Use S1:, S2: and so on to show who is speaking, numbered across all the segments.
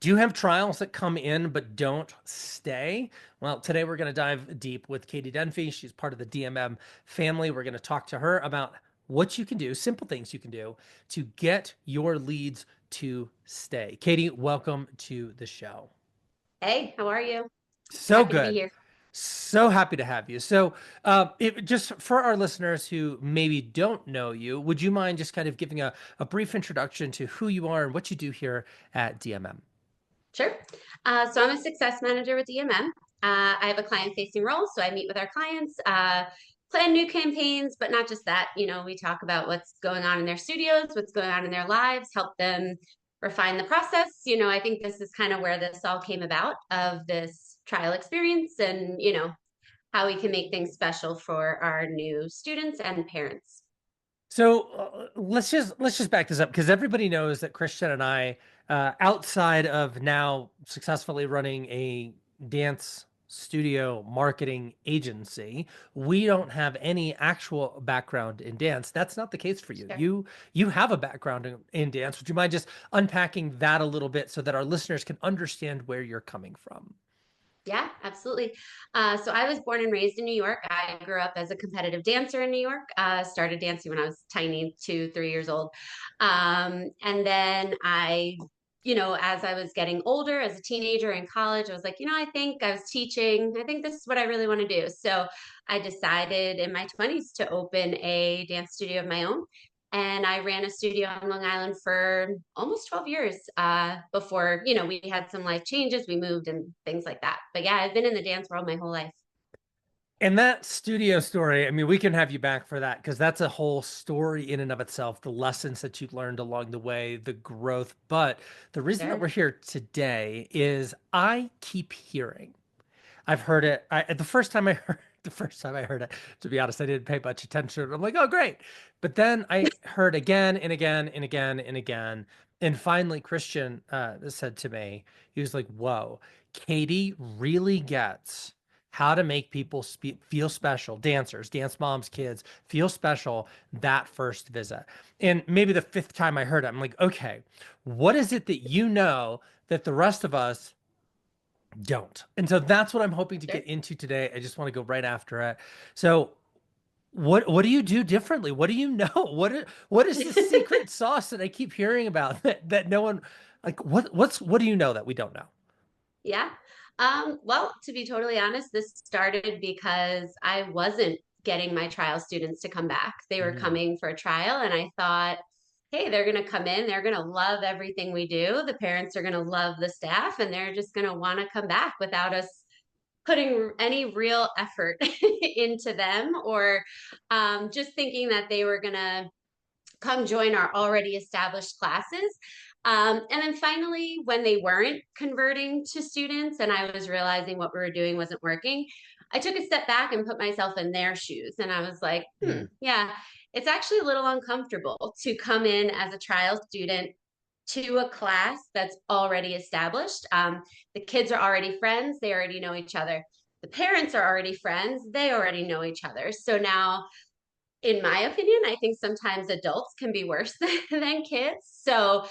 S1: Do you have trials that come in but don't stay? Well, today we're going to dive deep with Katie Dunphy. She's part of the DMM family. We're going to talk to her about what you can do, simple things you can do to get your leads to stay. Katie, welcome to the show.
S2: Hey, how are you?
S1: So
S2: Happy to be
S1: good.
S2: here.
S1: So happy to have you. Just for our listeners who maybe don't know you, would you mind just kind of giving a brief introduction to who you are and what you do here at DMM?
S2: Sure. So I'm a success manager with DMM. I have a client-facing role, so I meet with our clients, plan new campaigns, but not just that. We talk about what's going on in their studios, what's going on in their lives, help them refine the process. I think this is kind of where this all came about of this trial experience and, how we can make things special for our new students and parents.
S1: Let's just back this up because everybody knows that Christian and I, outside of now successfully running a dance studio marketing agency, we don't have any actual background in dance. That's not the case for you.
S2: Sure.
S1: You have a background in dance. Would you mind just unpacking that a little bit so that our listeners can understand where you're coming from?
S2: Yeah, absolutely. So I was born and raised in New York. I grew up as a competitive dancer in New York. Started dancing when I was tiny, 2, 3 years old. And then as I was getting older, as a teenager in college, I was like, I think I was teaching. I think this is what I really want to do. So I decided in my 20s to open a dance studio of my own. And I ran a studio on Long Island for almost 12 years before, we had some life changes, we moved and things like that. But yeah, I've been in the dance world my whole life.
S1: And that studio story, I mean, we can have you back for that because that's a whole story in and of itself, the lessons that you learned along the way, the growth. But the reason that
S2: Sure.
S1: we're here today is I keep hearing, I've heard it. The first time I heard the first time I heard it, to be honest, I didn't pay much attention. I'm like, oh, great. But then I heard again and again and again and again. And finally, Christian said to me, he was like, whoa, Katie really gets how to make people feel special, dancers, dance moms, kids feel special that first visit. And maybe the fifth time I heard it, I'm like, okay, what is it that you know that the rest of us don't? And so that's what I'm hoping to
S2: Sure.
S1: get into today. I just want to go right after it. So what do you do differently? What do you know? What is the secret sauce that I keep hearing about that no one like what do you know that we don't know?
S2: Yeah. Well, to be totally honest, this started because I wasn't getting my trial students to come back. They were
S1: Mm,
S2: coming for a trial, and I thought, hey, they're going to come in, they're going to love everything we do. The parents are going to love the staff, and they're just going to want to come back without us putting any real effort into them or just thinking that they were going to come join our already established classes. And then finally, when they weren't converting to students and I was realizing what we were doing wasn't working, I took a step back and put myself in their shoes. And I was like,
S1: mm,
S2: yeah, it's actually a little uncomfortable to come in as a trial student to a class that's already established. The kids are already friends, they already know each other. The parents are already friends, they already know each other. So now in my opinion, I think sometimes adults can be worse than kids. So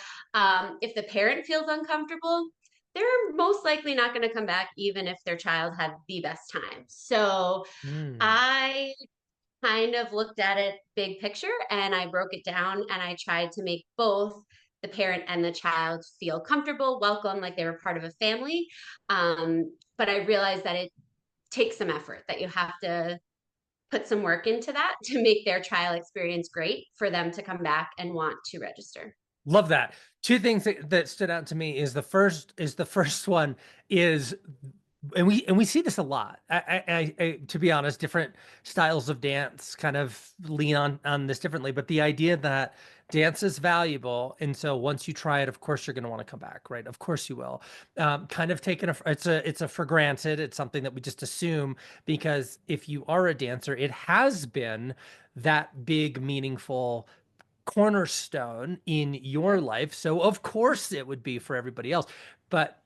S2: if the parent feels uncomfortable, they're most likely not going to come back, even if their child had the best time. So
S1: mm.
S2: I kind of looked at it big picture and I broke it down and I tried to make both the parent and the child feel comfortable, welcome, like they were part of a family. But I realized that it takes some effort, that you have to put some work into that to make their trial experience great for them to come back and want to register.
S1: Love that. Two things that stood out to me is the first one is and we see this a lot. To be honest, different styles of dance kind of lean on this differently, but the idea that dance is valuable, and so once you try it, of course you're going to want to come back, right? Of course you will. Kind of taken it's a for granted. It's something that we just assume because if you are a dancer, it has been that big, meaningful cornerstone in your
S2: Sure.
S1: life. So of course it would be for everybody else. But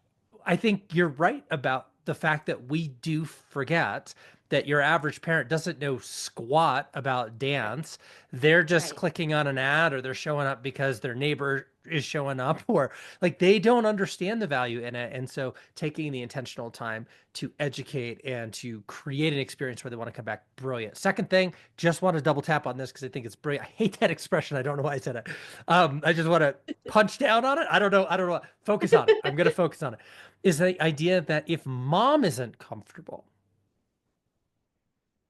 S1: I think you're right about the fact that we do forget. that your average parent doesn't know squat about
S2: Right.
S1: dance. They're just
S2: Right.
S1: clicking on an ad or they're showing up because their neighbor is showing up or like they don't understand the value in it. And so taking the intentional time to educate and to create an experience where they want to come back, brilliant. Second thing, just want to double tap on this because I think it's brilliant. I hate that expression. I don't know why I said it. I just want to punch down on it. I don't know. I don't know. Focus on it. I'm going to focus on it. Is the idea that if mom isn't comfortable,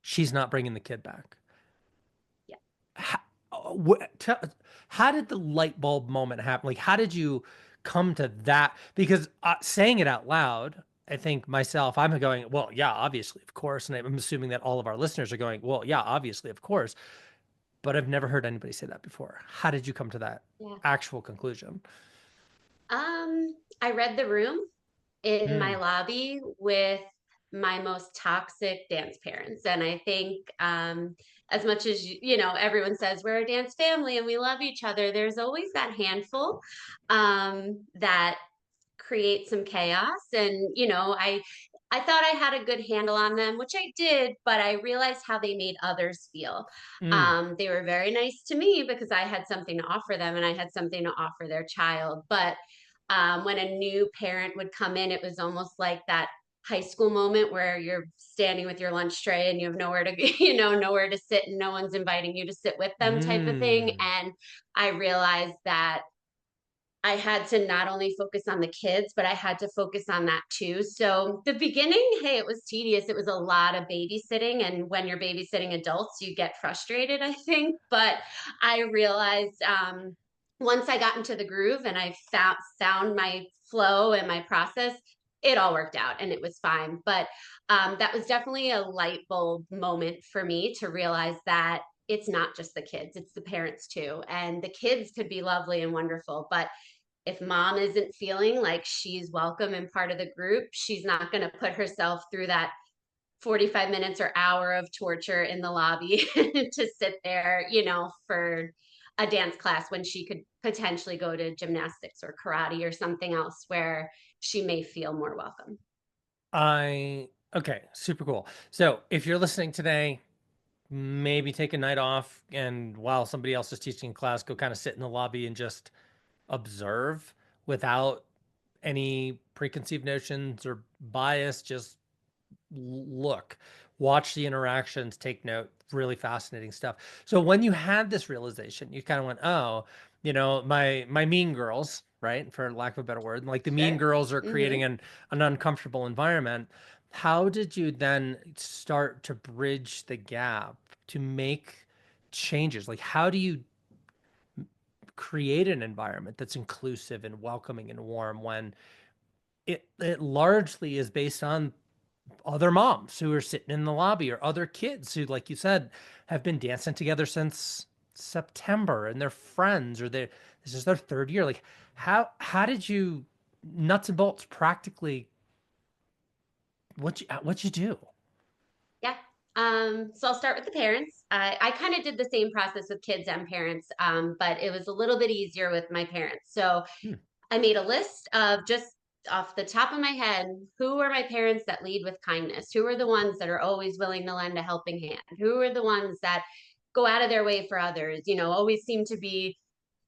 S1: she's not bringing the kid back.
S2: Yeah.
S1: How, wh- how did the light bulb moment happen? Like, how did you come to that? Because saying it out loud, I think myself, I'm going, well, yeah, obviously, of course. And I'm assuming that all of our listeners are going, well, yeah, obviously, of course. But I've never heard anybody say that before. How did you come to that
S2: Yeah.
S1: actual conclusion?
S2: I read the room in my
S1: Mm.
S2: lobby with my most toxic dance parents. And I think, as much as everyone says we're a dance family and we love each other, there's always that handful that create some chaos. And I thought I had a good handle on them, which I did, but I realized how they made others feel.
S1: Mm.
S2: They were very nice to me because I had something to offer them and I had something to offer their child. But when a new parent would come in, it was almost like that high school moment where you're standing with your lunch tray and you have nowhere to nowhere to sit and no one's inviting you to sit with them type of thing.
S1: Mm.
S2: And I realized that I had to not only focus on the kids, but I had to focus on that too. So the beginning, hey, it was tedious. It was a lot of babysitting. And when you're babysitting adults, you get frustrated, I think. But I realized once I got into the groove and I found my flow and my process, it all worked out and it was fine. But that was definitely a light bulb moment for me to realize that it's not just the kids, it's the parents too. And the kids could be lovely and wonderful, but if mom isn't feeling like she's welcome and part of the group, she's not going to put herself through that 45 minutes or hour of torture in the lobby to sit there, for a dance class when she could potentially go to gymnastics or karate or something else where she may feel more welcome.
S1: Okay, super cool. So if you're listening today, maybe take a night off and while somebody else is teaching class, go kind of sit in the lobby and just observe without any preconceived notions or bias. Just look, watch the interactions, take note. Really fascinating stuff. So when you had this realization, you kind of went, "Oh, my mean girls, right? For lack of a better word, like the mean
S2: Sure.
S1: girls are creating
S2: Mm-hmm.
S1: an uncomfortable environment." How did you then start to bridge the gap to make changes? Like, how do you create an environment that's inclusive and welcoming and warm when it largely is based on other moms who are sitting in the lobby or other kids who, like you said, have been dancing together since September and they're friends or this is their third year. Like how did you nuts and bolts practically what you do?
S2: Yeah. So I'll start with the parents. I kind of did the same process with kids and parents, but it was a little bit easier with my parents. So
S1: Hmm.
S2: I made a list of just off the top of my head, who are my parents that lead with kindness? Who are the ones that are always willing to lend a helping hand? Who are the ones that go out of their way for others? Always seem to be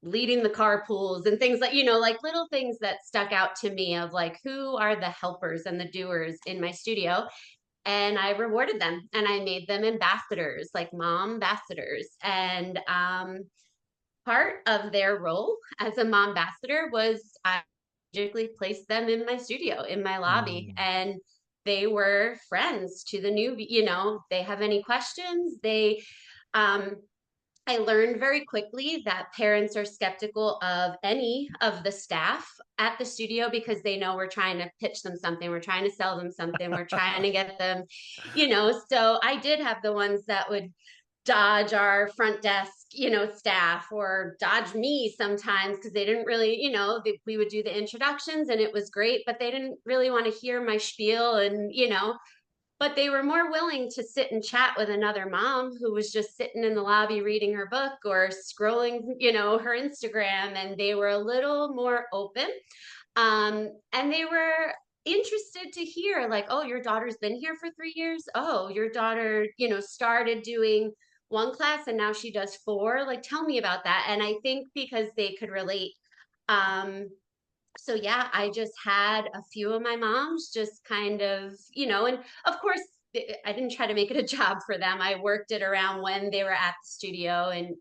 S2: leading the carpools and things like, like little things that stuck out to me of like, who are the helpers and the doers in my studio? And I rewarded them and I made them ambassadors, like mom ambassadors. And part of their role as a mom ambassador was I strategically placed them in my studio, in my lobby,
S1: Mm.
S2: and they were friends to the new, they have any questions, um, I learned very quickly that parents are skeptical of any of the staff at the studio because they know we're trying to pitch them something, we're trying to sell them something, we're trying to get them, So I did have the ones that would dodge our front desk, staff or dodge me sometimes because they didn't really, we would do the introductions and it was great, but they didn't really want to hear my spiel and, but they were more willing to sit and chat with another mom who was just sitting in the lobby reading her book or scrolling, her Instagram, and they were a little more open. And they were interested to hear like, oh, your daughter's been here for 3 years. Oh, your daughter, started doing one class and now she does four. Like, tell me about that. And I think because they could relate, um, so yeah, I just had a few of my moms just kind of, and of course, I didn't try to make it a job for them. I worked it around when they were at the studio and,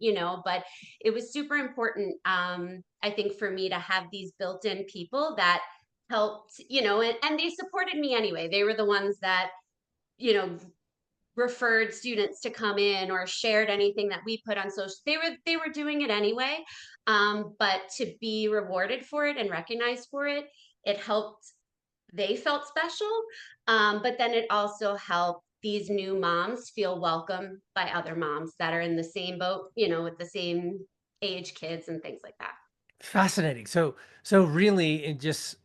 S2: but it was super important, I think, for me to have these built-in people that helped, and they supported me anyway. They were the ones that, you know, referred students to come in or shared anything that we put on social. They were doing it anyway, but to be rewarded for it and recognized for it, it helped. They felt special, but then it also helped these new moms feel welcome by other moms that are in the same boat, with the same age kids and things like that.
S1: Fascinating. So really, it just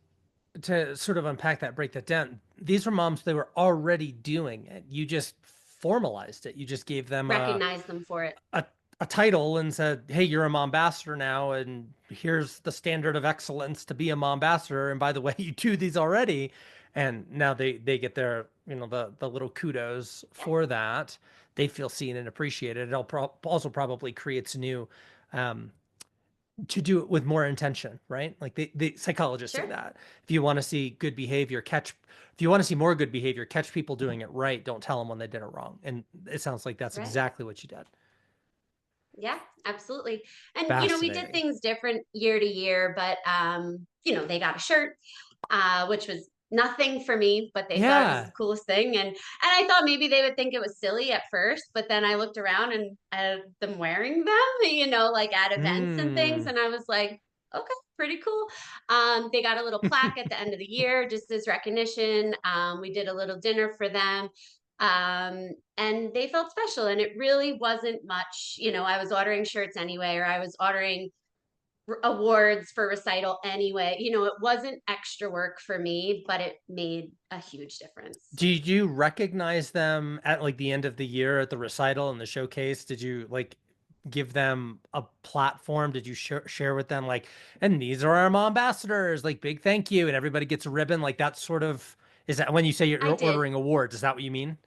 S1: to sort of unpack that, break that down, these were moms, they were already doing it. You just formalized it. You just gave them
S2: Recognize them for it.
S1: a, a title and said, hey, you're a mombassador now, and here's the standard of excellence to be a mombassador. And by the way, you do these already. And now they get their, the little kudos
S2: Yeah,
S1: for that. They feel seen and appreciated. Also probably creates new um, to do it with more intention, right? Like the psychologists say
S2: sure.
S1: that if you want to see good behavior, if you want to see more good behavior, catch people doing it right. Don't tell them when they did it wrong. And it sounds like that's
S2: Right.
S1: exactly what you did.
S2: Yeah, absolutely. And we did
S1: Fascinating.
S2: things different year to year, but they got a shirt, which was nothing for me, but they thought it was
S1: Yeah.
S2: the coolest thing. And I thought maybe they would think it was silly at first, but then I looked around and had them wearing them, like at events and things,
S1: Hmm.
S2: and I was like, okay, pretty cool. They got a little plaque at the end of the year just as recognition. We did a little dinner for them. And they felt special, and it really wasn't much. I was ordering shirts anyway, or I was ordering awards for recital anyway. It wasn't extra work for me, but it made a huge difference.
S1: Did you recognize them at like the end of the year at the recital and the showcase? Did you like give them a platform? Did you share with them like, and these are our mom ambassadors, like big thank you, and everybody gets a ribbon, like that sort of, is that when you say
S2: I
S1: you're
S2: did.
S1: ordering awards, is that what you mean?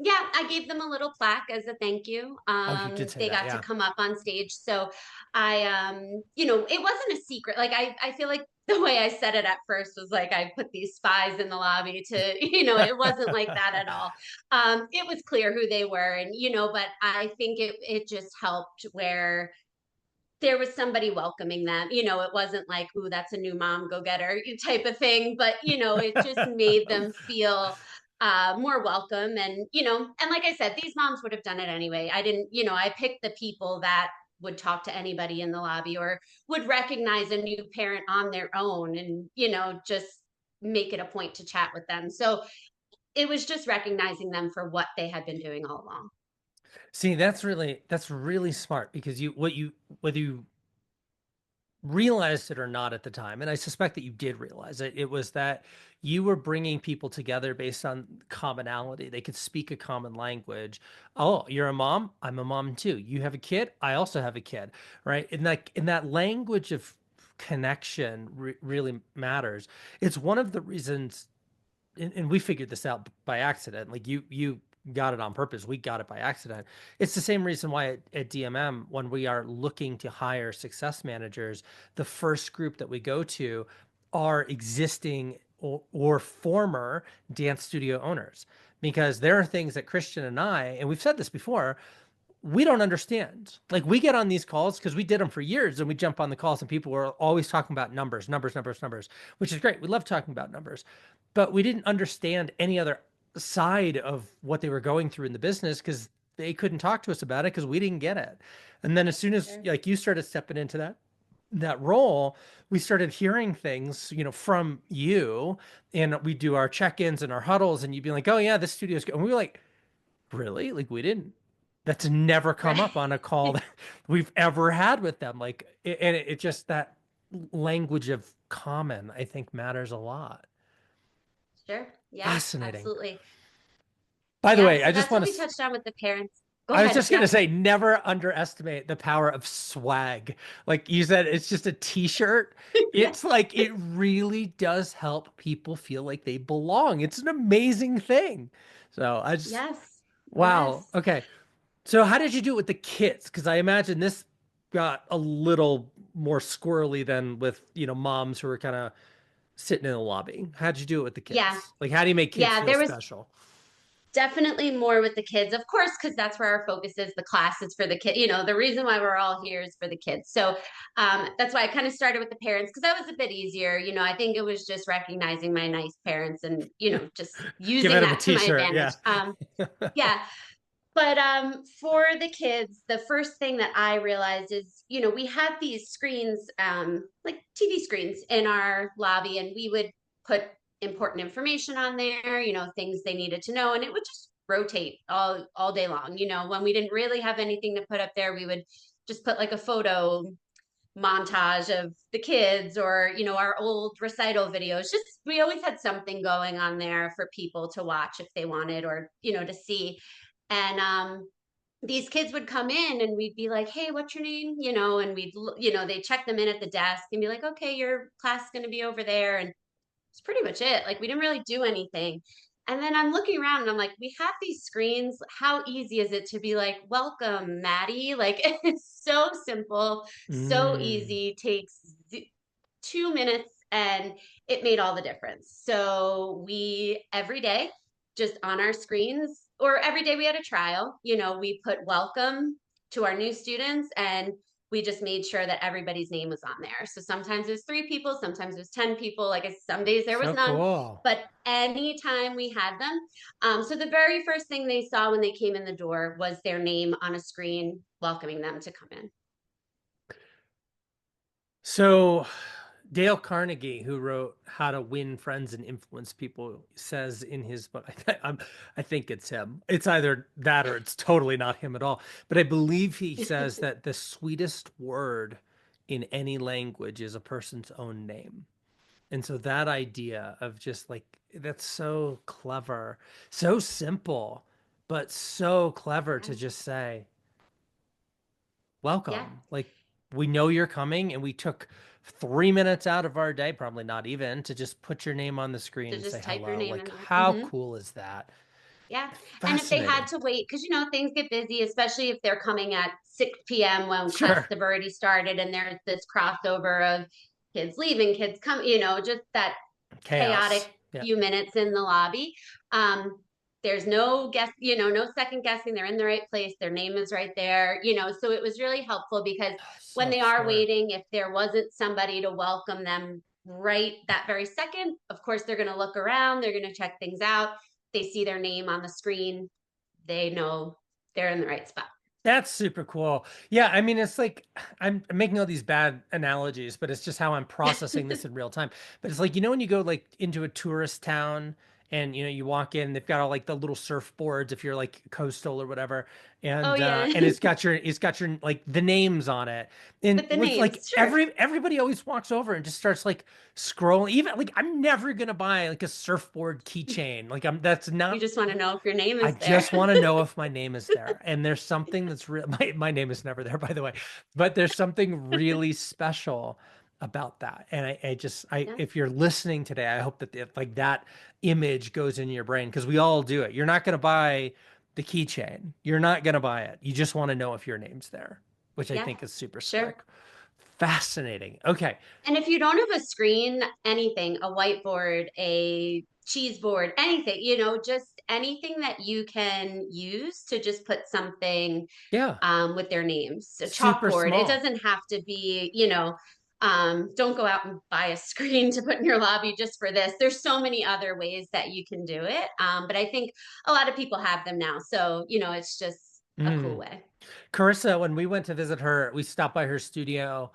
S2: Yeah, I gave them a little plaque as a thank you.
S1: Oh, you did say
S2: They
S1: that,
S2: got to
S1: yeah.
S2: come up on stage. So it wasn't a secret. Like I feel like the way I said it at first was like I put these spies in the lobby to, it wasn't like that at all. It was clear who they were, and but I think it just helped where there was somebody welcoming them. It wasn't like, ooh, that's a new mom, go get her type of thing. But, it just made them feel more welcome. And, and like I said, these moms would have done it anyway. I didn't, I picked the people that would talk to anybody in the lobby or would recognize a new parent on their own and, just make it a point to chat with them. So it was just recognizing them for what they had been doing all along.
S1: See, that's really smart because whether you realized it or not at the time, and I suspect that you did realize it, it was that you were bringing people together based on commonality. They could speak a common language. Oh, you're a mom? I'm a mom too. You have a kid? I also have a kid, right? In that language of connection really matters. It's one of the reasons, and we figured this out by accident. Like you got it on purpose. We got it by accident. It's the same reason why at DMM, when we are looking to hire success managers, the first group that we go to are existing or former dance studio owners. Because there are things that Christian and I, and we've said this before, we don't understand. Like we get on these calls because we did them for years and we jump on the calls and people were always talking about numbers, numbers, numbers, numbers, which is great. We love talking about numbers, but we didn't understand any other side of what they were going through in the business because they couldn't talk to us about it because we didn't get it. And then as soon as
S2: Sure.
S1: like you started stepping into that role, we started hearing things, from you, and we do our check-ins and our huddles, and you'd be like, "Oh yeah, this studio's good." And we were like, really? Like we didn't. That's never come
S2: Right.
S1: up on a call that we've ever had with them. Like, and it just that language of common, I think, matters a lot.
S2: Sure. Yeah,
S1: Fascinating.
S2: absolutely.
S1: By the
S2: Yeah,
S1: way,
S2: so
S1: I just
S2: that's
S1: want
S2: what we
S1: to.
S2: touched on with the parents. Go
S1: I was
S2: ahead.
S1: just gonna
S2: Yep.
S1: say, never underestimate the power of swag. Like you said, it's just a t-shirt.
S2: Yeah.
S1: It's like it really does help people feel like they belong. It's an amazing thing. So I just,
S2: Yes.
S1: wow.
S2: Yes.
S1: Okay. So how did you do it with the kids? Because I imagine this got a little more squirrely than with, moms who were kind of sitting in the lobby. How'd you do it with the
S2: Yeah.
S1: kids? Like, how do you make kids
S2: Yeah.
S1: feel
S2: There was
S1: special?
S2: definitely more with the kids, of course, because that's where our focus is. The class is for the kid. The reason why we're all here is for the kids. So that's why I kind of started with the parents because that was a bit easier. I think it was just recognizing my nice parents and just
S1: Giving
S2: using
S1: them a
S2: that to my
S1: t-shirt.
S2: advantage.
S1: Yeah.
S2: Yeah. But for the kids, the first thing that I realized is, we had these screens, like TV screens in our lobby, and we would put important information on there, things they needed to know, and it would just rotate all day long. When we didn't really have anything to put up there, we would just put like a photo montage of the kids or our old recital videos. Just we always had something going on there for people to watch if they wanted or to see. And these kids would come in and we'd be like, hey, what's your name, and they check them in at the desk and be like, okay, your class is going to be over there. And it's pretty much it. Like we didn't really do anything. And then I'm looking around and I'm like, we have these screens. How easy is it to be like, welcome, Maddie? Like it's so simple, so
S1: Mm.
S2: easy, takes 2 minutes, and it made all the difference. So we every day, just on our screens, or every day we had a trial, we put welcome to our new students and we just made sure that everybody's name was on there. So sometimes it was 3 people, sometimes it was 10 people. Like some days there was
S1: So
S2: none,
S1: cool.
S2: but anytime we had them. So the very first thing they saw when they came in the door was their name on a screen welcoming them to come in.
S1: So Dale Carnegie, who wrote How to Win Friends and Influence People, says in his book, I think it's him. It's either that or it's totally not him at all. But I believe he says that the sweetest word in any language is a person's own name. And so that idea of just like, that's so clever, so simple, but so clever
S2: Yeah.
S1: to just say,
S2: Yeah.
S1: welcome. Like we know you're coming, and we took 3 minutes out of our day, probably not even, to just put your name on the screen
S2: To
S1: and say
S2: just type your
S1: hello.
S2: name
S1: Like,
S2: in there.
S1: how cool is that?
S2: Yeah. And if they had
S1: Fascinating.
S2: to wait, because things get busy, especially if they're coming at 6 p.m. when classes
S1: Sure.
S2: have already started and there's this crossover of kids leaving, kids come, just that chaotic
S1: Chaos. Yeah.
S2: few minutes in the lobby. Um, there's no guess, no second guessing. They're in the right place. Their name is right there, so it was really helpful because when
S1: So
S2: they are
S1: smart.
S2: waiting, if there wasn't somebody to welcome them right that very second, of course, they're going to look around, they're going to check things out. They see their name on the screen, they know they're in the right spot.
S1: That's super cool. Yeah, I mean, it's like I'm making all these bad analogies, but it's just how I'm processing this in real time. But it's like, when you go like into a tourist town and you walk in, they've got all like the little surfboards if you're like coastal or whatever,
S2: Oh yeah.
S1: and it's got your like the names on it. And
S2: With the
S1: with like
S2: names, sure.
S1: everybody always walks over and just starts like scrolling. Even like I'm never gonna buy like a surfboard keychain. Like that's
S2: You
S1: not
S2: just want to know if your name
S1: I
S2: is there.
S1: just want to know if my name is there. And there's something that's real. My name is never there, by the way, but there's something really special about that. And
S2: Yeah.
S1: if you're listening today, I hope that like that image goes in your brain because we all do it. You're not going to buy the keychain. You're not going to buy it. You just want to know if your name's there, which I
S2: Yeah.
S1: think is super
S2: Sure.
S1: slick. Fascinating. Okay.
S2: And if you don't have a screen, anything, a whiteboard, a cheese board, anything, just anything that you can use to just put something
S1: Yeah.
S2: with their names. A
S1: Super
S2: chalkboard. It
S1: small.
S2: doesn't have to be, don't go out and buy a screen to put in your lobby just for this. There's so many other ways that you can do it. But I think a lot of people have them now. So, it's just a cool
S1: Mm.
S2: way.
S1: Carissa, when we went to visit her, we stopped by her studio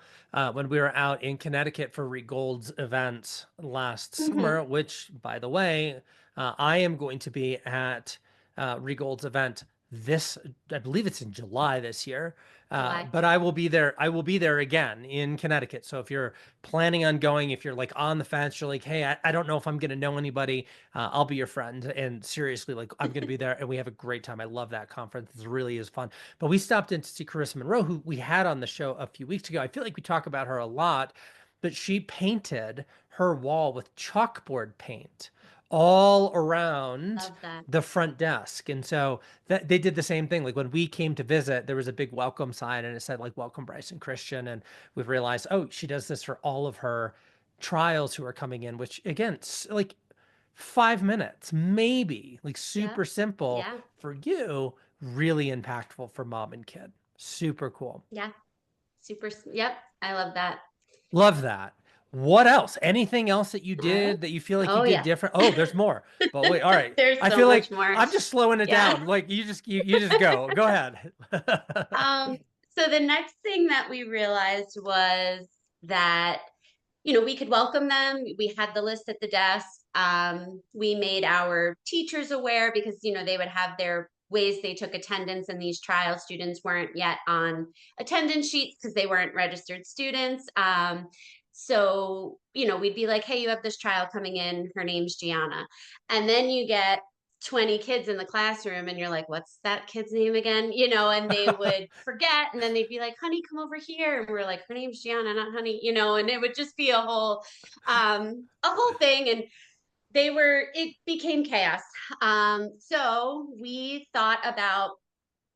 S1: when we were out in Connecticut for Regold's event last
S2: Hmm.
S1: summer, which, by the way, I am going to be at Regold's event this, I believe it's in July this year.
S2: July.
S1: But I will be there. I will be there again in Connecticut. So if you're planning on going, if you're like on the fence, you're like, hey, I don't know if I'm going to know anybody, I'll be your friend. And seriously, like I'm going to be there and we have a great time. I love that conference. It really is fun. But we stopped in to see Carissa Monroe, who we had on the show a few weeks ago. I feel like we talk about her a lot, but she painted her wall with chalkboard paint all around
S2: Love that.
S1: the front desk. And so that they did the same thing. Like when we came to visit, there was a big welcome sign and it said like welcome Bryce and Christian. And we've realized, oh, she does this for all of her trials who are coming in, which again, like 5 minutes, maybe like
S2: Yeah.
S1: super simple
S2: Yeah.
S1: for you, really impactful for mom and kid. Super cool.
S2: Yeah. Super. Yep. I love that.
S1: Love that. What else? Anything else that you
S2: Oh,
S1: did that you feel like you
S2: oh
S1: did
S2: yes.
S1: different? Oh, there's more. But wait, all right.
S2: There's
S1: I
S2: so
S1: feel
S2: much
S1: like
S2: more.
S1: I'm just slowing it
S2: Yeah.
S1: down. Like you just go. Go ahead.
S2: Um, so the next thing that we realized was that, we could welcome them. We had the list at the desk. We made our teachers aware because, they would have their ways they took attendance, and these trial students weren't yet on attendance sheets because they weren't registered students. So, we'd be like, hey, you have this trial coming in. Her name's Gianna. And then you get 20 kids in the classroom and you're like, what's that kid's name again? And they would forget, and then they'd be like, honey, come over here. And we're like, her name's Gianna, not honey, and it would just be a whole thing. And it became chaos. So we thought about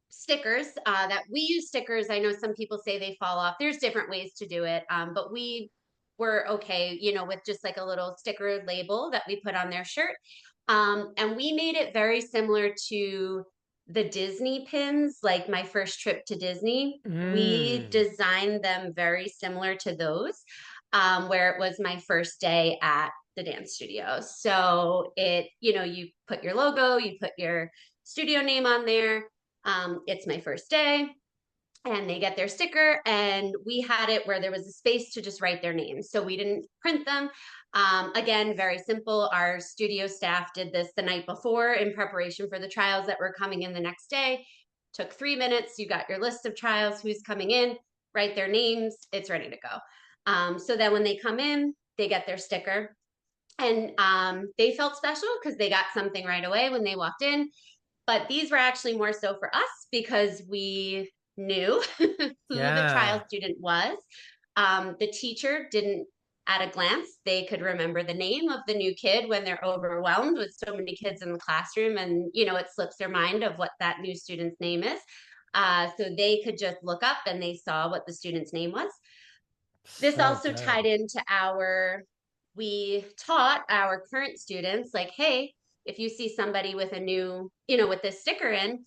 S2: stickers, that we use stickers. I know some people say they fall off. There's different ways to do it. But we were okay, with just like a little sticker label that we put on their shirt. And we made it very similar to the Disney pins, like my first trip to Disney. We
S1: Mm.
S2: designed them very similar to those, where it was my first day at the dance studio. So you put your logo, you put your studio name on there. It's my first day, and they get their sticker, and we had it where there was a space to just write their names, so we didn't print them. Again, very simple. Our studio staff did this the night before in preparation for the trials that were coming in the next day. Took 3 minutes. You got your list of trials, who's coming in, write their names, it's ready to go. So then when they come in, they get their sticker, and they felt special because they got something right away when they walked in. But these were actually more so for us because we knew who the trial
S1: Yeah.
S2: student was. The teacher didn't, at a glance, they could remember the name of the new kid when they're overwhelmed with so many kids in the classroom, and it slips their mind of what that new student's name is. So they could just look up and they saw what the student's name was. This
S1: So
S2: also
S1: good.
S2: tied into we taught our current students, like, hey, if you see somebody with a new, with this sticker in,
S1: Say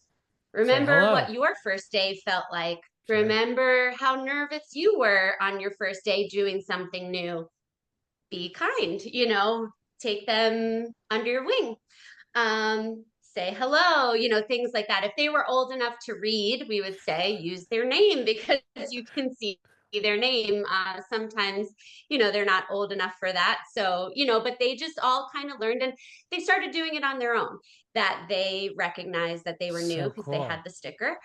S2: remember
S1: hello.
S2: what your first day felt like.
S1: Right.
S2: Remember how nervous you were on your first day doing something new. Be kind, take them under your wing. Say hello, things like that. If they were old enough to read, we would say use their name because you can see their name. Sometimes, they're not old enough for that. So, but they just all kind of learned, and they started doing it on their own, that they recognized that they were new
S1: So
S2: because they had
S1: cool.
S2: the sticker.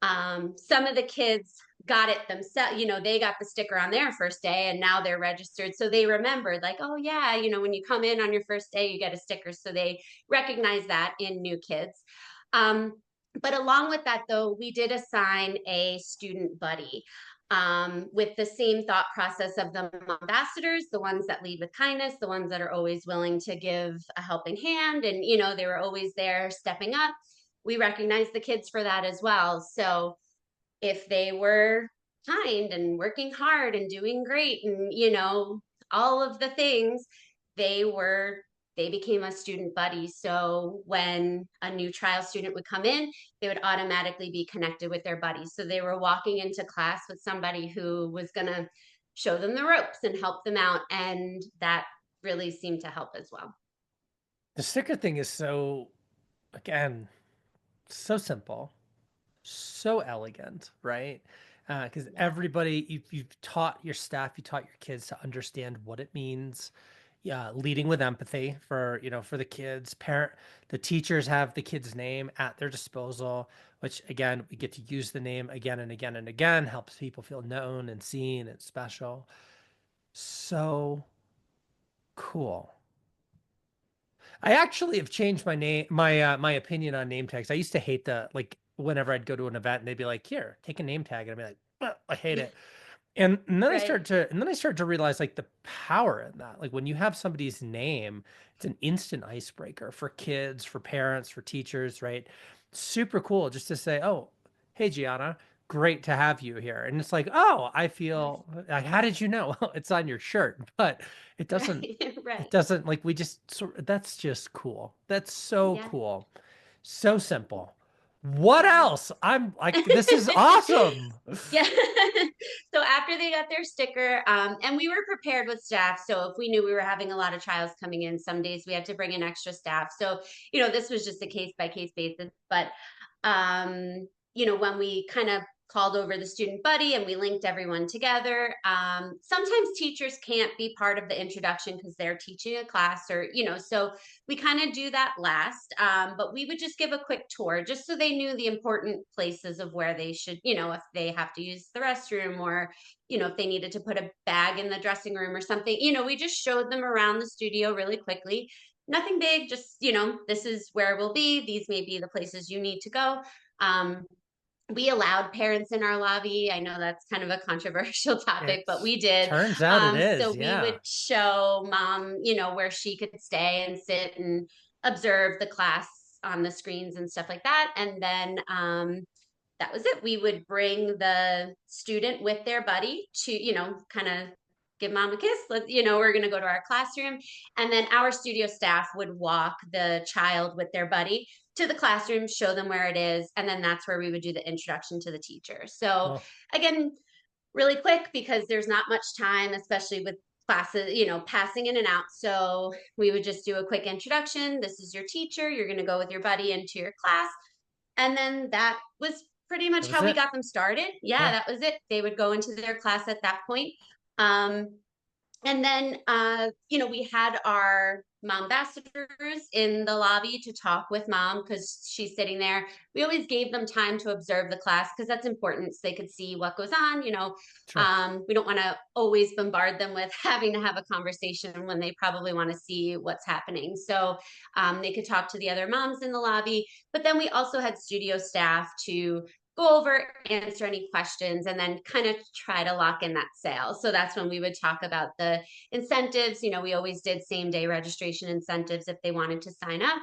S2: Some of the kids got it themselves, they got the sticker on their first day and now they're registered. So they remembered, like, oh, yeah, when you come in on your first day, you get a sticker. So they recognize that in new kids. Um, but along with that, though, we did assign a student buddy, with the same thought process of the ambassadors, the ones that lead with kindness, the ones that are always willing to give a helping hand. And, they were always there stepping up. We recognize the kids for that as well. So if they were kind and working hard and doing great and all of the things, they became a student buddy. So when a new trial student would come in, they would automatically be connected with their buddies, so they were walking into class with somebody who was going to show them the ropes and help them out, and that really seemed to help as well.
S1: The sticker thing is so, again, so simple, so elegant, right? Because
S2: Yeah.
S1: everybody, you've taught your staff, you taught your kids to understand what it means. Yeah, leading with empathy for, for the kids. The teachers have the kid's name at their disposal, which again, we get to use the name again and again and again, helps people feel known and seen and special. So cool. I actually have changed my opinion on name tags. I used to hate whenever I'd go to an event and they'd be like, "Here, take a name tag," and I'd be like, I hate it." And then
S2: Right.
S1: I start to realize like the power in that. Like when you have somebody's name, it's an instant icebreaker for kids, for parents, for teachers, right? Super cool just to say, "Oh, hey Gianna, great to have you here." And it's like, "Oh, I
S2: Yes.
S1: feel like, how did you know?" Well, it's on your shirt, but it doesn't
S2: Right. Right.
S1: like we just that's just cool. That's so
S2: Yeah.
S1: cool. So simple. What
S2: Yeah.
S1: else? I'm like, this is awesome.
S2: Yeah. So after they got their sticker, and we were prepared with staff. So if we knew we were having a lot of trials coming in, some days we had to bring in extra staff. So, this was just a case by case basis. But, when we kind of called over the student buddy and we linked everyone together, sometimes teachers can't be part of the introduction because they're teaching a class so we kind of do that last. But we would just give a quick tour just so they knew the important places of where they should, if they have to use the restroom or, if they needed to put a bag in the dressing room or something, we just showed them around the studio really quickly. Nothing big, just, this is where we'll be. These may be the places you need to go. We allowed parents in our lobby. I know that's kind of a controversial topic, but
S1: It's
S2: we did.
S1: turns out it
S2: So
S1: is,
S2: we
S1: yeah.
S2: would show mom, where she could stay and sit and observe the class on the screens and stuff like that. And then that was it. We would bring the student with their buddy to, kind of give mom a kiss. We're going to go to our classroom. And then our studio staff would walk the child with their buddy to the classroom, show them where it is. And then that's where we would do the introduction to the teacher. So,
S1: Cool.
S2: again, really quick because there's not much time, especially with classes, passing in and out. So we would just do a quick introduction. This is your teacher. You're going to go with your buddy into your class. And then that was pretty
S1: That
S2: much
S1: was
S2: how we
S1: it.
S2: got them started. Yeah,
S1: Yeah.
S2: that was it. They would go into their class at that point. Um, and then, we had our mom ambassadors in the lobby to talk with mom because she's sitting there. We always gave them time to observe the class because that's important so they could see what goes on.
S1: Sure.
S2: We don't want to always bombard them with having to have a conversation when they probably want to see what's happening. So they could talk to the other moms in the lobby. But then we also had studio staff to go over, answer any questions, and then kind of try to lock in that sale. So that's when we would talk about the incentives. We always did same day registration incentives if they wanted to sign up.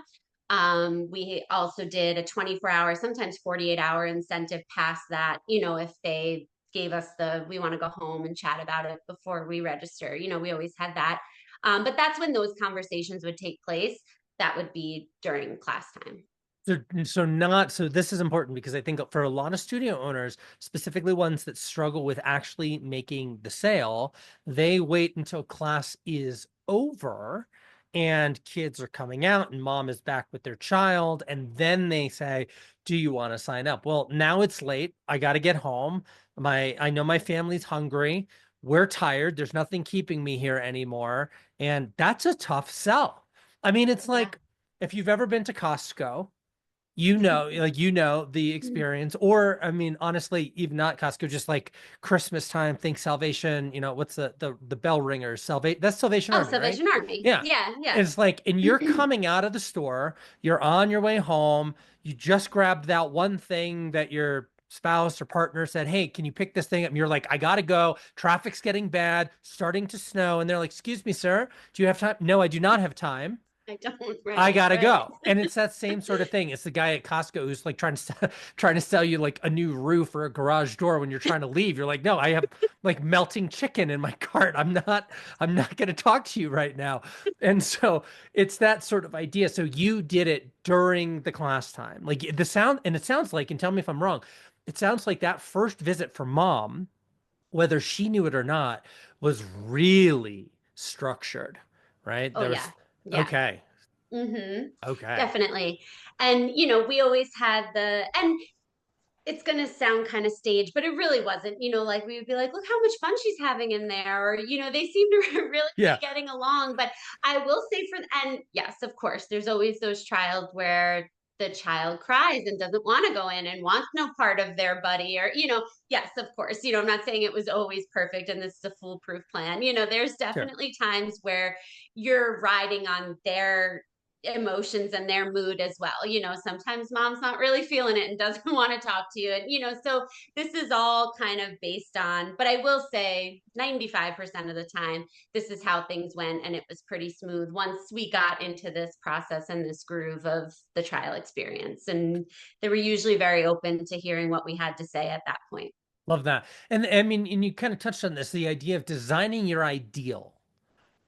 S2: We also did a 24-hour, sometimes 48-hour incentive past that, if they gave us we want to go home and chat about it before we register. We always had that. But that's when those conversations would take place. That would be during class time.
S1: So this is important because I think for a lot of studio owners, specifically ones that struggle with actually making the sale, they wait until class is over and kids are coming out and mom is back with their child, and then they say, "Do you want to sign up?" Well, now it's late. I got to get home. I know my family's hungry. We're tired. There's nothing keeping me here anymore. And that's a tough sell. I mean, it's
S2: Yeah.
S1: like if you've ever been to Costco, the experience, or I mean, honestly, even not Costco, just like Christmas time, think Salvation, what's the bell ringers, that's Salvation
S2: Oh,
S1: Army, right?
S2: Salvation Army.
S1: Yeah.
S2: Yeah, yeah.
S1: It's like, and you're coming out of the store, you're on your way home, you just grabbed that one thing that your spouse or partner said, "Hey, can you pick this thing up?" And you're like, "I gotta go. Traffic's getting bad, starting to snow." And they're like, "Excuse me, sir, do you have time?" "No, I do not have time.
S2: I don't.
S1: I
S2: Right,
S1: gotta
S2: right.
S1: go." And it's that same sort of thing. It's the guy at Costco who's like trying to sell you like a new roof or a garage door when you're trying to leave. You're like, "No, I have like melting chicken in my cart. I'm not gonna talk to you right now." And so it's that sort of idea. So you did it during the class time. Like it sounds like, and tell me if I'm wrong, it sounds like that first visit for mom, whether she knew it or not, was really structured, right?
S2: Oh
S1: There
S2: yeah.
S1: was
S2: Yeah.
S1: okay.
S2: Mm-hmm.
S1: Okay.
S2: Definitely. And we always had the and it's going to sound kind of staged, but it really wasn't. Like we would be like, look how much fun she's having in there. Or, they seem to really
S1: Yeah,
S2: be getting along. But I will say and yes, of course, there's always those trials where the child cries and doesn't want to go in and wants no part of their buddy or, yes, of course, I'm not saying it was always perfect and this is a foolproof plan. There's
S1: sure.
S2: definitely times where you're riding on their emotions and their mood as well. Sometimes mom's not really feeling it and doesn't want to talk to you. And, so this is all kind of based on, but I will say 95% of the time, this is how things went. And it was pretty smooth once we got into this process and this groove of the trial experience. And they were usually very open to hearing what we had to say at that point.
S1: Love that. And I mean, and you kind of touched on this, the idea of designing your ideal,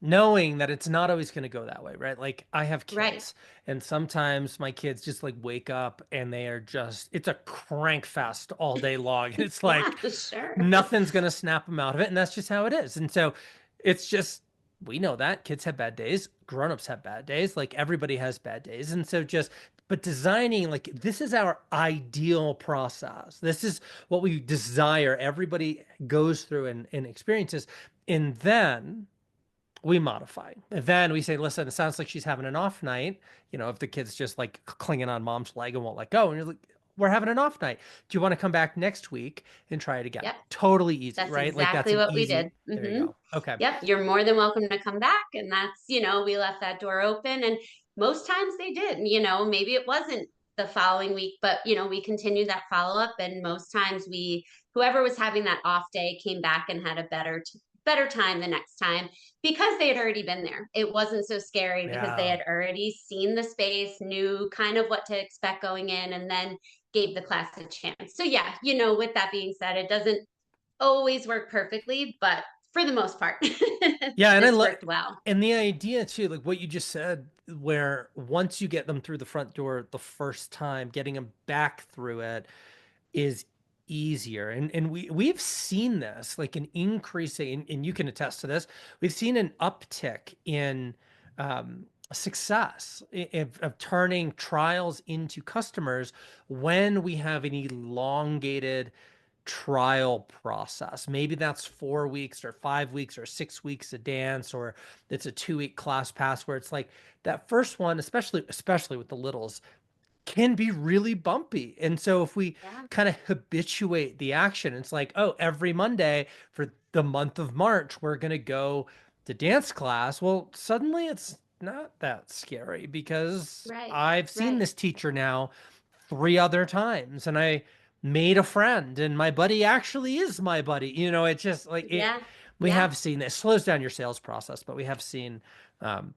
S1: knowing that it's not always going to go that way, right? Like I have
S2: Right.
S1: kids, and sometimes my kids just like wake up and they are just, it's a crank fest all day long. And it's
S2: Yeah,
S1: like
S2: sure.
S1: nothing's going to snap them out of it. And that's just how it is. And so it's just, we know that kids have bad days, grown-ups have bad days, like everybody has bad days. And so just, but designing, like, this is our ideal process. This is what we desire. Everybody goes through and experiences. And then we modify. And then we say, listen, it sounds like she's having an off night. If the kid's just like clinging on mom's leg and won't let go, and you're like, we're having an off night. Do you want to come back next week and try it again?
S2: Yep.
S1: Totally easy,
S2: That's
S1: right? Like that's
S2: exactly
S1: an
S2: what we did.
S1: easy, there you go. Okay.
S2: Yep, you're more than welcome to come back. And that's, we left that door open. And most times they did. Maybe it wasn't the following week, but, we continued that follow up. And most times whoever was having that off day came back and had a better time the next time because they had already been there. It wasn't so scary because they
S1: Yeah.
S2: had already seen the space, knew kind of what to expect going in, and then gave the class a chance. So yeah, with that being said, it doesn't always work perfectly, but for the most part,
S1: Yeah, and I
S2: this
S1: love,
S2: worked well.
S1: and the idea too, like what you just said, where once you get them through the front door the first time, getting them back through it is easier. And we've seen this, like an increasing, and you can attest to this. We've seen an uptick in success of turning trials into customers when we have an elongated trial process. Maybe that's 4 weeks or 5 weeks or 6 weeks of dance, or it's a 2 week class pass where it's like that first one, especially with the littles, can be really bumpy. And so if we
S2: Yeah,
S1: kind of habituate the action, it's like, oh, every Monday for the month of March, we're going to go to dance class. Well, suddenly it's not that scary because
S2: right,
S1: I've seen
S2: right.
S1: this teacher now 3 other times and I made a friend and my buddy actually is my buddy. It's just like
S2: Yeah,
S1: we
S2: yeah.
S1: have seen this slows down your sales process, but we have seen um,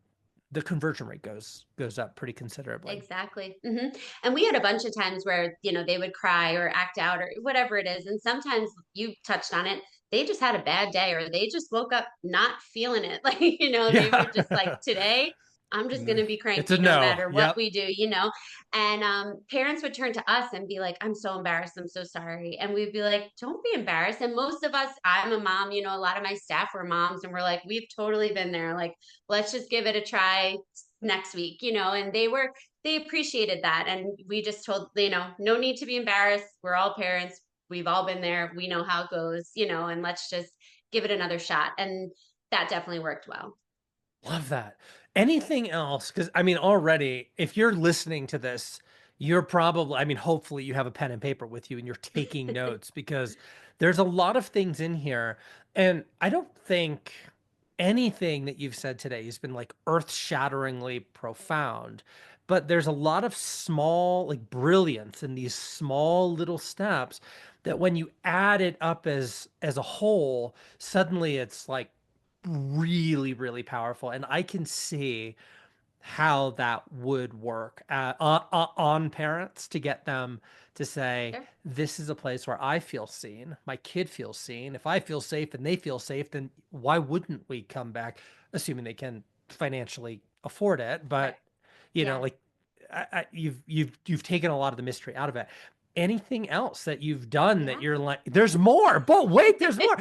S1: the conversion rate goes up pretty considerably.
S2: Exactly. And we had a bunch of times where, they would cry or act out or whatever it is. And sometimes you touched on it, they just had a bad day or they just woke up not feeling it. Like, they were just like,
S1: Yeah.
S2: today, I'm just going to be
S1: It's a
S2: cranky no
S1: no.
S2: matter what
S1: Yep.
S2: we do. And parents would turn to us and be like, I'm so embarrassed. I'm so sorry. And we'd be like, don't be embarrassed. And most of us, I'm a mom, a lot of my staff were moms and we're like, we've totally been there. Like, let's just give it a try next week, and they appreciated that. And we just told, no need to be embarrassed. We're all parents. We've all been there. We know how it goes, and let's just give it another shot. And that definitely worked well.
S1: Love that. Anything else? Because I mean, already, if you're listening to this, you're probably, I mean, hopefully you have a pen and paper with you and you're taking notes because there's a lot of things in here. And I don't think anything that you've said today has been like earth-shatteringly profound, but there's a lot of small, like brilliance in these small little steps that when you add it up as a whole, suddenly it's like really, really powerful. And I can see how that would work on parents to get them to say,
S2: Sure.
S1: this is a place where I feel seen, my kid feels seen. If I feel safe and they feel safe, then why wouldn't we come back, assuming they can financially afford it?
S2: Right.
S1: But
S2: Yeah.
S1: like you've taken a lot of the mystery out of it. anything else that you've done that
S2: Yeah.
S1: you're like, there's more, but wait, there's more.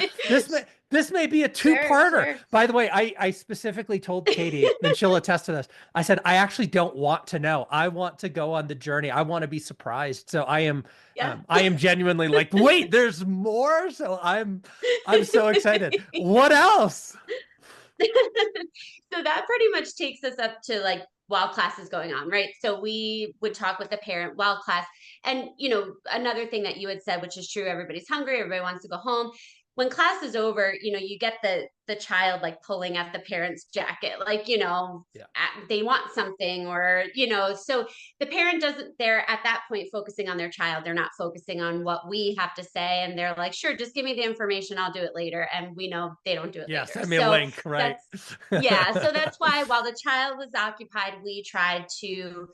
S1: This may be a
S2: Sure,
S1: two-parter.
S2: sure.
S1: By the way, I specifically told Katie, and she'll attest to this. I said, I actually don't want to know. I want to go on the journey. I want to be surprised. So
S2: Yeah.
S1: I am genuinely like, wait, there's more. So I'm so excited. What else?
S2: So that pretty much takes us up to like while class is going on, right? So we would talk with the parent while class. And, another thing that you had said, which is true, everybody's hungry, everybody wants to go home. When class is over, you get the child like pulling at the parent's jacket, like,
S1: Yeah.
S2: they want something or, so the parent doesn't, they're at that point focusing on their child. They're not focusing on what we have to say. And they're like, sure, just give me the information. I'll do it later. And we know they don't do it
S1: Yeah,
S2: later.
S1: send me a
S2: So
S1: link, right?
S2: that's, yeah. So that's why while the child was occupied, we tried to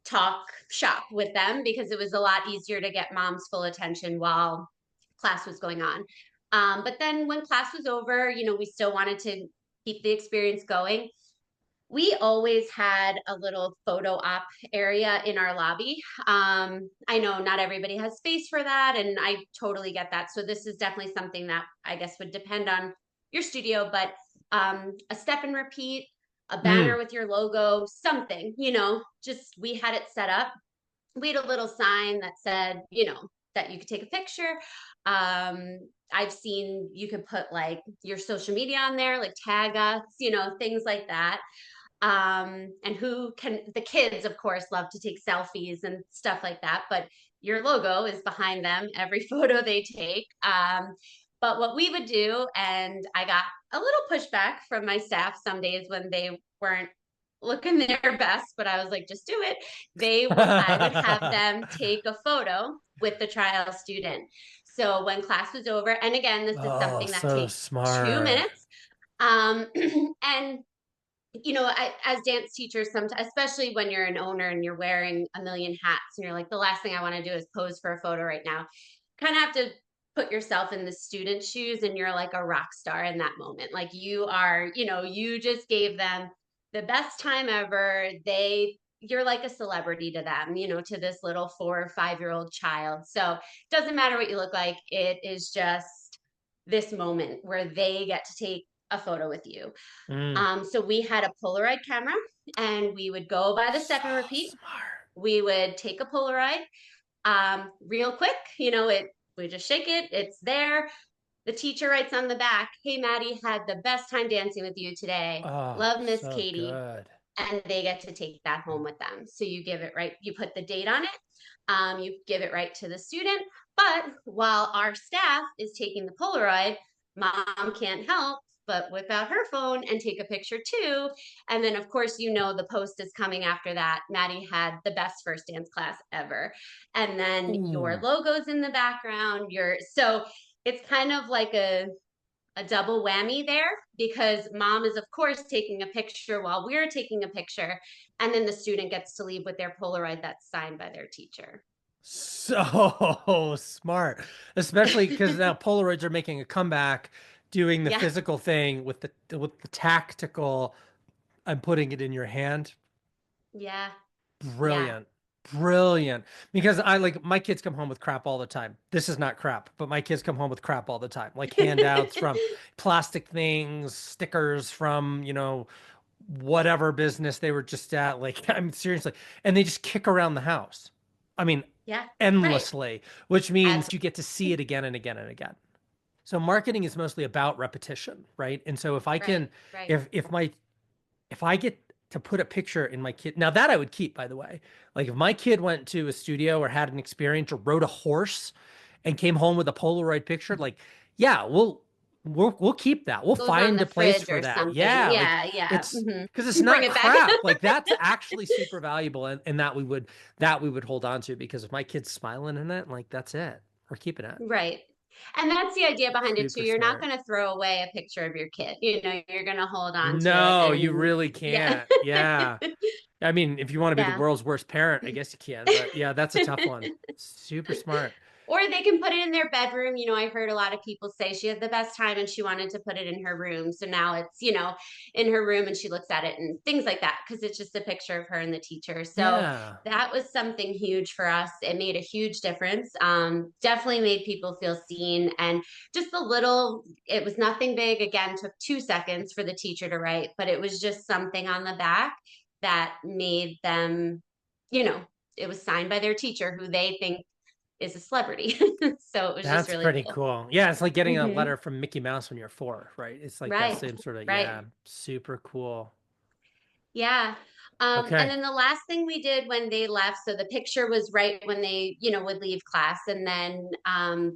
S2: talk shop with them because it was a lot easier to get mom's full attention while class was going on. But then when class was over, we still wanted to keep the experience going. We always had a little photo op area in our lobby. I know not everybody has space for that, and I totally get that. So this is definitely something that I guess would depend on your studio, but a step and repeat, a
S1: Mm.
S2: banner with your logo, something, just we had it set up. We had a little sign that said, that you could take a picture. Um, I've seen you could put like your social media on there, like tag us, things like that. And who can the kids of course love to take selfies and stuff like that, but your logo is behind them every photo they take. But what we would do, and I got a little pushback from my staff some days when they weren't looking their best, but I was like, just do it. I would have them take a photo with the trial student. So when class was over, and again, this is
S1: Oh,
S2: something that
S1: so
S2: takes 2 minutes.
S1: smart.
S2: um, and as dance teachers, sometimes, especially when you're an owner and you're wearing a million hats, and you're like, the last thing I want to do is pose for a photo right now. Kind of have to put yourself in the student's shoes, and you're like a rock star in that moment. Like you are, you just gave them the best time ever. You're like a celebrity to them, to this little 4 or 5 year old child. So it doesn't matter what you look like. It is just this moment where they get to take a photo with you.
S1: Mm.
S2: So we had a Polaroid camera and we would go by the step
S1: So
S2: and repeat.
S1: smart.
S2: We would take a Polaroid real quick. We just shake it, it's there. The teacher writes on the back, hey, Maddie had the best time dancing with you today.
S1: Oh,
S2: Love Miss
S1: so
S2: Katie.
S1: good.
S2: And they get to take that home with them. So you give it right, you put the date on it, you give it right to the student. But while our staff is taking the Polaroid, mom can't help but whip out her phone and take a picture too. And then, of course, the post is coming after that. Maddie had the best first dance class ever. And then your
S1: Ooh.
S2: logo's in the background. So it's kind of like a double whammy there because mom is of course taking a picture while we're taking a picture, and then the student gets to leave with their Polaroid that's signed by their teacher.
S1: So smart. Especially because now Polaroids are making a comeback, doing the
S2: Yeah,
S1: physical thing with the tactical, I'm putting it in your hand.
S2: yeah, yeah.
S1: Brilliant. Brilliant. Because I like my kids come home with crap all the time. This is not crap, but my kids come home with crap all the time. Like handouts from plastic things, stickers from, whatever business they were just at. Like, I'm seriously, and they just kick around the house. I mean,
S2: Yeah, right.
S1: endlessly, which means
S2: As
S1: you get to see it again and again and again. So marketing is mostly about repetition, right? And so if I
S2: right,
S1: can,
S2: right.
S1: if I get to put a picture in my kid, now that I would keep, by the way, like if my kid went to a studio or had an experience or rode a horse and came home with a Polaroid picture, like, yeah, we'll keep that. We'll
S2: Goes on
S1: find
S2: the
S1: a place
S2: fridge
S1: for
S2: or
S1: that.
S2: something.
S1: Yeah, like
S2: Yeah, yeah.
S1: it's because it's
S2: Bring
S1: not
S2: it back.
S1: crap. Like that's actually super valuable, and that we would hold on to because if my kid's smiling in it, like that's it. We're keeping it.
S2: Right. And that's the idea behind it too.
S1: Super
S2: You're not
S1: smart.
S2: going to throw away a picture of your kid. You're going to hold on to it.
S1: No, you
S2: And
S1: really
S2: yeah.
S1: can't. Yeah. I mean, if you want to be the
S2: Yeah.
S1: world's worst parent, I guess you can, but yeah, that's a tough one. Super smart.
S2: Or they can put it in their bedroom. I heard a lot of people say she had the best time and she wanted to put it in her room. So now it's, in her room and she looks at it and things like that because it's just a picture of her and the teacher. So
S1: Yeah.
S2: that was something huge for us. It made a huge difference. Definitely made people feel seen and just it was nothing big. Again, took 2 seconds for the teacher to write, but it was just something on the back that made them, you know, it was signed by their teacher who they think is a celebrity. So it was just
S1: That's
S2: really
S1: pretty
S2: cool.
S1: cool. Yeah, it's like getting a
S2: Hmm.
S1: letter from Mickey Mouse when you're 4, right? It's like that
S2: Right,
S1: same sort of,
S2: right.
S1: yeah, super cool.
S2: Yeah. And
S1: Okay,
S2: then the last thing we did when they left, so the picture was right when they, would leave class. And then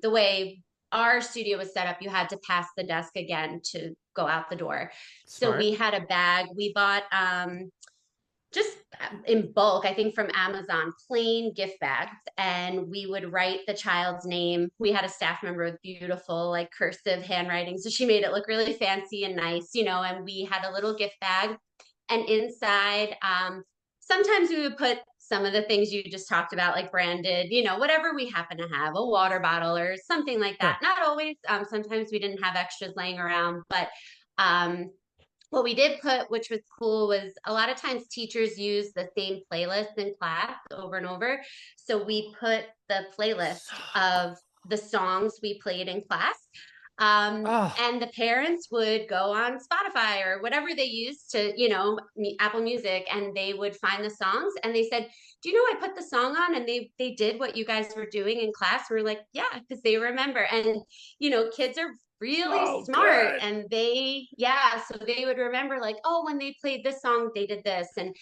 S2: the way our studio was set up, you had to pass the desk again to go out the door. So
S1: smart.
S2: we had a bag. We bought just in bulk, I think from Amazon, plain gift bags. And we would write the child's name. We had a staff member with beautiful, like cursive handwriting. So she made it look really fancy and nice, and we had a little gift bag. And inside, sometimes we would put some of the things you just talked about, like branded, whatever we happen to have, a water bottle or something like that.
S1: Sure.
S2: Not always. Sometimes we didn't have extras laying around, but um, what we did put, which was cool, was a lot of times teachers use the same playlist in class over and over. So we put the
S1: So
S2: playlist of the songs we played in class.
S1: Oh,
S2: And the parents would go on Spotify or whatever they use to, Apple Music, and they would find the songs. And they said, "Do you know I put the song on?" And they did what you guys were doing in class. We are like, "Yeah," because they remember. And kids are really
S1: so
S2: smart
S1: good.
S2: and yeah, so they would remember like, oh, when they played this song they did this. And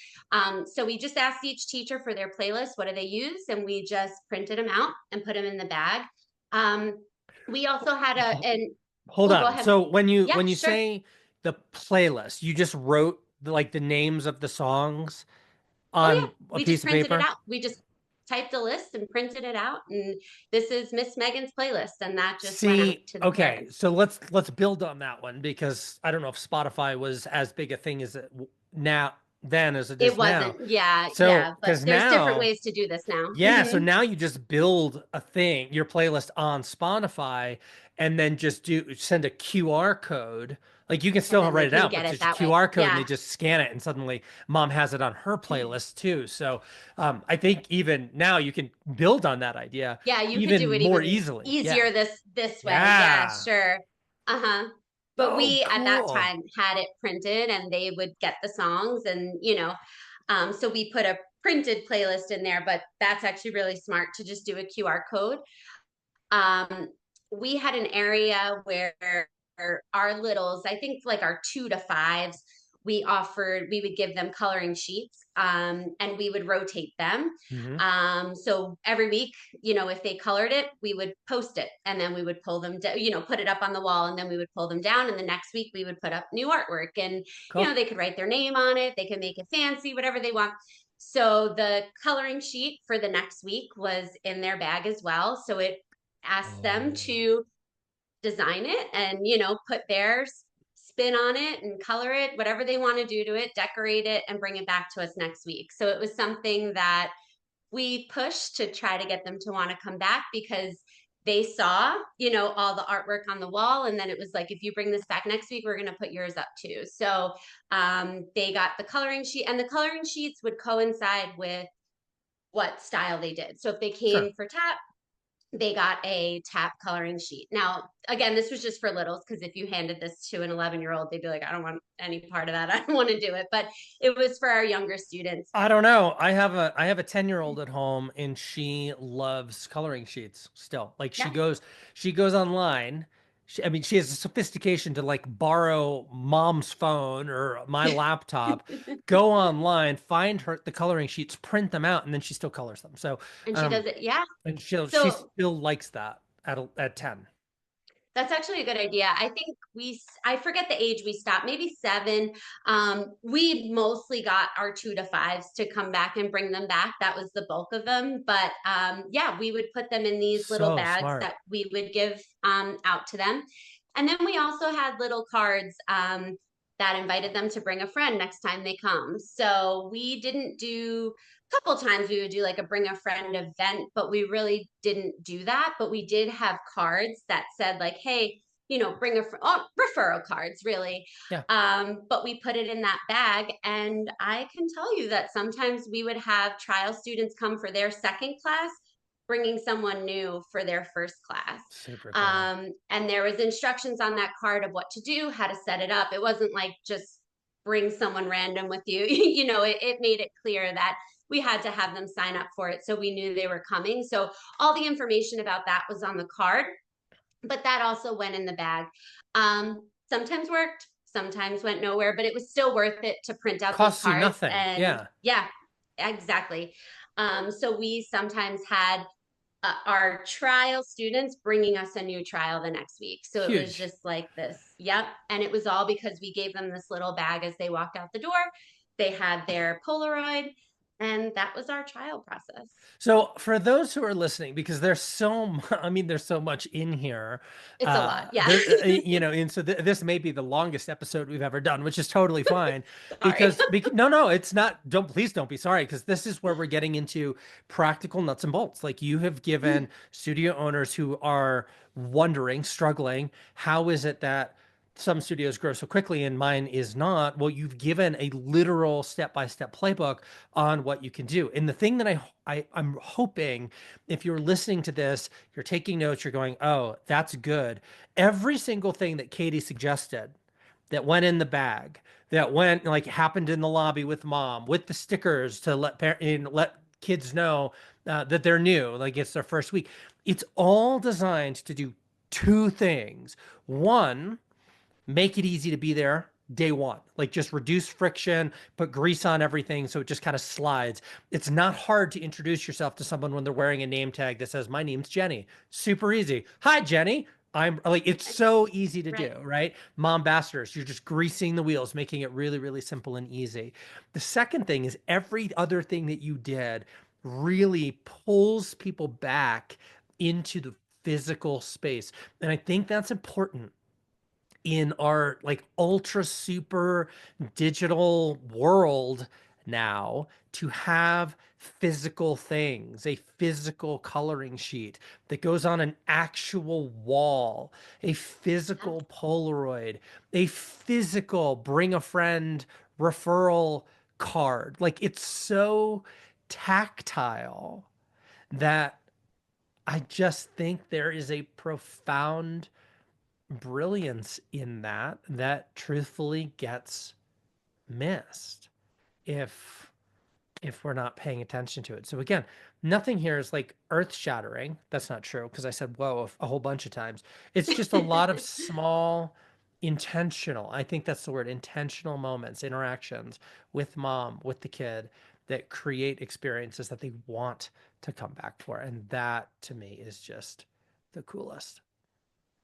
S2: so we just asked each teacher for their playlist, what do they use, and we just printed them out and put them in the bag. um, we also had
S1: Hold
S2: oh, go
S1: on.
S2: ahead.
S1: So when you
S2: Yeah,
S1: when you
S2: sure.
S1: say the playlist, you just wrote like the names of the songs
S2: Oh
S1: on
S2: yeah,
S1: a
S2: we just
S1: piece of
S2: printed it
S1: paper?
S2: out. We just typed a list and printed it out, and this is Miss Megan's playlist, and that just went out
S1: See,
S2: to the
S1: okay,
S2: parents.
S1: so let's build on that one because I don't know if Spotify was as big a thing as now then as it
S2: It
S1: is now.
S2: wasn't, yeah,
S1: So,
S2: yeah, but
S1: because
S2: there's different
S1: now,
S2: ways to do this now.
S1: yeah, so now you just build a thing, your playlist on Spotify, and then just do send a QR code. Like you can
S2: And
S1: still
S2: then they
S1: write it
S2: can
S1: out,
S2: get
S1: but
S2: it
S1: just
S2: that way.
S1: QR code, and they
S2: Yeah.
S1: just scan it, and suddenly mom has it on her playlist too. So, I think even now you can build on that idea
S2: Yeah, you could do
S1: even
S2: it
S1: more
S2: even
S1: easily. Yeah.
S2: easier this way. Yeah,
S1: Yeah.
S2: sure. Uh-huh. But
S1: So
S2: we at that
S1: cool.
S2: time had it printed and they would get the songs and so we put a printed playlist in there, but that's actually really smart to just do a QR code. Um, we had an area where our littles, I think like our 2 to 5s, we would give them coloring sheets, and we would rotate them.
S1: Hmm.
S2: So every week, if they colored it, we would post it and then we would pull them, put it up on the wall and then we would pull them down. And the next week we would put up new artwork and,
S1: Cool.
S2: they could write their name on it. They could make it fancy, whatever they want. So the coloring sheet for the next week was in their bag as well. So it ask them
S1: Oh.
S2: to design it and put their spin on it and color it, whatever they want to do to it, decorate it and bring it back to us next week. So it was something that we pushed to try to get them to want to come back because they saw all the artwork on the wall, and then it was like, if you bring this back next week we're going to put yours up too. So they got the coloring sheet, and the coloring sheets would coincide with what style they did. So if they came
S1: Sure.
S2: for tap, they got a tap coloring sheet. Now, again, this was just for littles because if you handed this to an 11-year-old, they'd be like, I don't want any part of that. I don't want to do it. But it was for our younger students.
S1: I don't know. I have a 10-year-old at home and she loves coloring sheets still. Like
S2: Yeah.
S1: she goes online. I mean, she has the sophistication to like borrow mom's phone or my laptop, go online, find her the coloring sheets, print them out, and then she still colors them. So,
S2: And she
S1: um,
S2: does it. Yeah.
S1: and she
S2: So
S1: still likes that at 10.
S2: that's actually a good idea. I think I forget the age we stopped, maybe 7. We mostly got our 2 to 5s to come back and bring them back. That was the bulk of them. But yeah, we would put them in these little
S1: So
S2: bags
S1: smart.
S2: that we would give out to them. And then we also had little cards that invited them to bring a friend next time they come. So we didn't do a couple times we would do like a bring a friend event, but we really didn't do that. But we did have cards that said like, hey, bring a referral cards really.
S1: Yeah.
S2: But we put it in that bag. And I can tell you that sometimes we would have trial students come for their second class, bringing someone new for their first class.
S1: Super cool.
S2: And there was instructions on that card of what to do, how to set it up. It wasn't like just bring someone random with you. It made it clear that we had to have them sign up for it so we knew they were coming. So all the information about that was on the card, but that also went in the bag. Sometimes worked, sometimes went nowhere, but it was still worth it to print out those
S1: Costs you
S2: cards.
S1: nothing.
S2: And
S1: Yeah.
S2: yeah, exactly. So we sometimes had our trial students bringing us a new trial the next week. So it was
S1: Huge.
S2: just like this. Yep. And it was all because we gave them this little bag as they walked out the door. They had their Polaroid, and that was our trial process.
S1: So for those who are listening, because there's I mean, there's so much in here.
S2: It's a lot. Yeah.
S1: And so this may be the longest episode we've ever done, which is totally fine,
S2: Sorry.
S1: no, no, it's not. Please don't be sorry, because this is where we're getting into practical nuts and bolts. Like you have given studio owners who are wondering, struggling, how is it that some studios grow so quickly and mine is not? Well, you've given a literal step-by-step playbook on what you can do. And the thing that I'm hoping, if you're listening to this, you're taking notes, you're going, oh, that's good. Every single thing that Katie suggested that went in the bag, that went like happened in the lobby with mom, with the stickers to let kids know that they're new, like it's their first week. It's all designed to do two things. One, make it easy to be there day one. Like just reduce friction, put grease on everything so it just kind of slides. It's not hard to introduce yourself to someone when they're wearing a name tag that says, "My name's Jenny." Super easy. "Hi, Jenny." I'm like, it's so easy to do,
S2: Right.
S1: right? Mombassadors, you're just greasing the wheels, making it really, really simple and easy. The second thing is every other thing that you did really pulls people back into the physical space. And I think that's important in our like ultra super digital world now, to have physical things, a physical coloring sheet that goes on an actual wall, a
S2: Yeah.
S1: physical Polaroid, a physical bring a friend referral card. Like it's so tactile that I just think there is a profound brilliance in that truthfully gets missed if we're not paying attention to it. So again, nothing here is like earth-shattering. That's not true, because I said whoa a whole bunch of times. It's just a lot of small intentional, I think that's the word, intentional moments, interactions with mom, with the kid, that create experiences that they want to come back for. And that to me is just the coolest.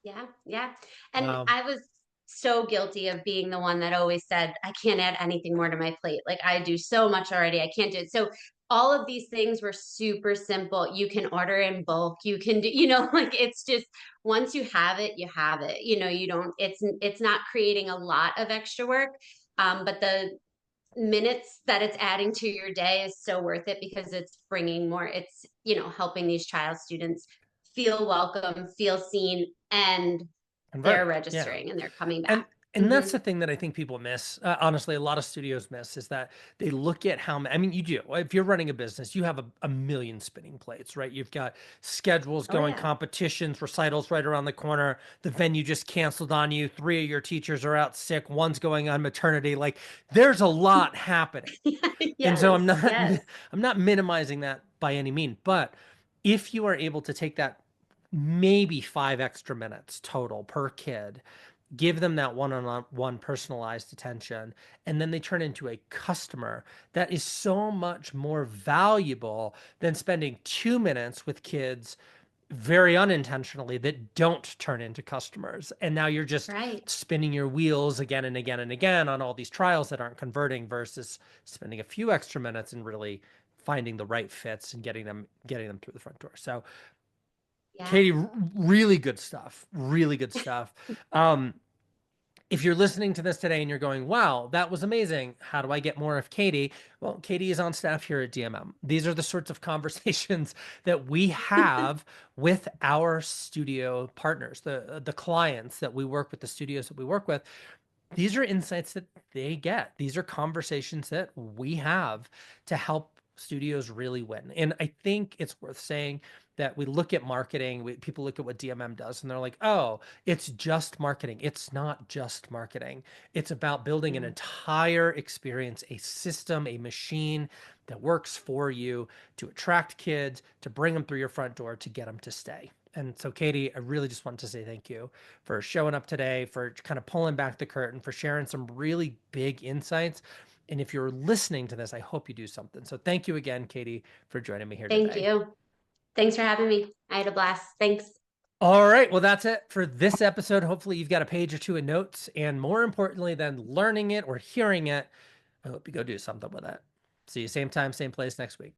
S2: Yeah, yeah. And
S1: Wow.
S2: I was so guilty of being the one that always said, I can't add anything more to my plate. Like I do so much already. I can't do it. So all of these things were super simple. You can order in bulk. You can do, like it's just once you have it, you have it. You don't, it's not creating a lot of extra work. But the minutes that it's adding to your day is so worth it because it's bringing more, it's, helping these trial students feel welcome, feel seen, and they're
S1: Convert. Yeah.
S2: registering and they're coming
S1: And
S2: back.
S1: that's
S2: Hmm.
S1: the thing that I think people miss. Honestly, a lot of studios miss is that they look at how I mean, you do. If you're running a business, you have a million spinning plates, right? You've got schedules
S2: Oh,
S1: going,
S2: yeah.
S1: competitions, recitals right around the corner. The venue just canceled on you. Three of your teachers are out sick. One's going on maternity. Like there's a lot happening. And so
S2: Yes, yes.
S1: I'm not minimizing that by any mean, but if you are able to take that maybe 5 extra minutes total per kid, give them that one-on-one personalized attention, and then they turn into a customer, that is so much more valuable than spending 2 minutes with kids very unintentionally that don't turn into customers. And now you're just
S2: Right.
S1: spinning your wheels again and again and again on all these trials that aren't converting, versus spending a few extra minutes and really finding the right fits and getting them through the front door. So
S2: Yeah.
S1: Katie, really good stuff. Really good stuff. Um, if you're listening to this today and you're going, wow, that was amazing. How do I get more of Katie? Well, Katie is on staff here at DMM. These are the sorts of conversations that we have with our studio partners, the clients that we work with, the studios that we work with. These are insights that they get. These are conversations that we have to help studios really win. And I think it's worth saying that we look at marketing, people look at what DMM does and they're like, oh, it's just marketing. It's not just marketing. It's about building an
S2: Yeah.
S1: entire experience, a system, a machine that works for you to attract kids, to bring them through your front door, to get them to stay. And so, Katie, I really just want to say thank you for showing up today, for kind of pulling back the curtain, for sharing some really big insights. And if you're listening to this, I hope you do something. So thank you again, Katie, for joining me here
S2: Thank
S1: today.
S2: you. Thanks for having me. I had a blast. Thanks.
S1: All right. Well, that's it for this episode. Hopefully, you've got a page or two of notes. And more importantly than learning it or hearing it, I hope you go do something with it. See you same time, same place next week.